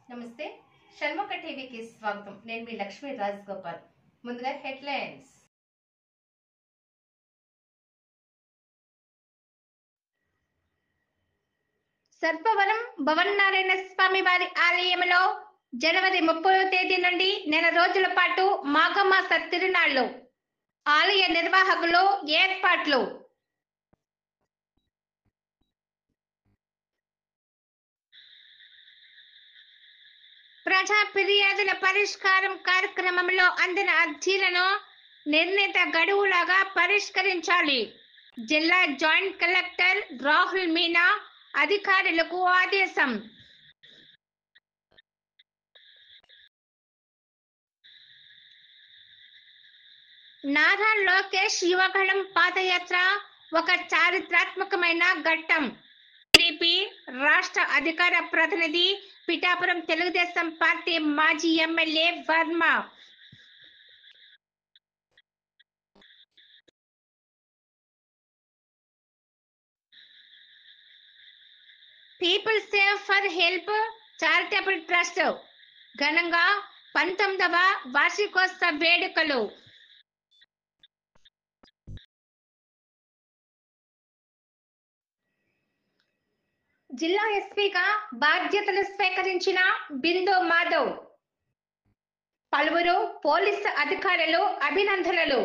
నమస్తే షణ్ముఖ టీవీకి స్వాగతం. నేను మీ లక్ష్మీ రాజగోపాల్. ముందుగా హెడ్లైన్స్. సర్పవరం భవన్నారాయణ స్వామి వారి ఆలయంలో జనవరి 30వ తేదీ నుండి నెల రోజుల పాటు మాఘమాస తిరునాళ్లు. ఆలయ నిర్వాహకులు ఏర్పాట్లు. ప్రజా ఫిర్యాదుల పరిష్కారం కార్యక్రమంలో అందిన అర్జీలను నిర్ణీత గడువులాగా పరిష్కరించాలి. జిల్లా జాయింట్ కలెక్టర్ రాహుల్ మీనా అధికారులకు ఆదేశం. నారా లోకేష్ యువగళం పాదయాత్ర ఒక చారిత్రాత్మకమైన ఘట్టం. టీడీపీ రాష్ట్ర అధికార ప్రతినిధి పిఠాపురం తెలుగుదేశం పార్టీ మాజీ MLA Varma. People save for help charitable trust ఘనంగా 19వ వార్షికోత్సవ వేడుకలు. జిల్లా ఎస్పీగా బాధ్యతలు స్వీకరించిన బిందు మాధవ్. పలువురు పోలీసు అధికారులు అభినందనలు.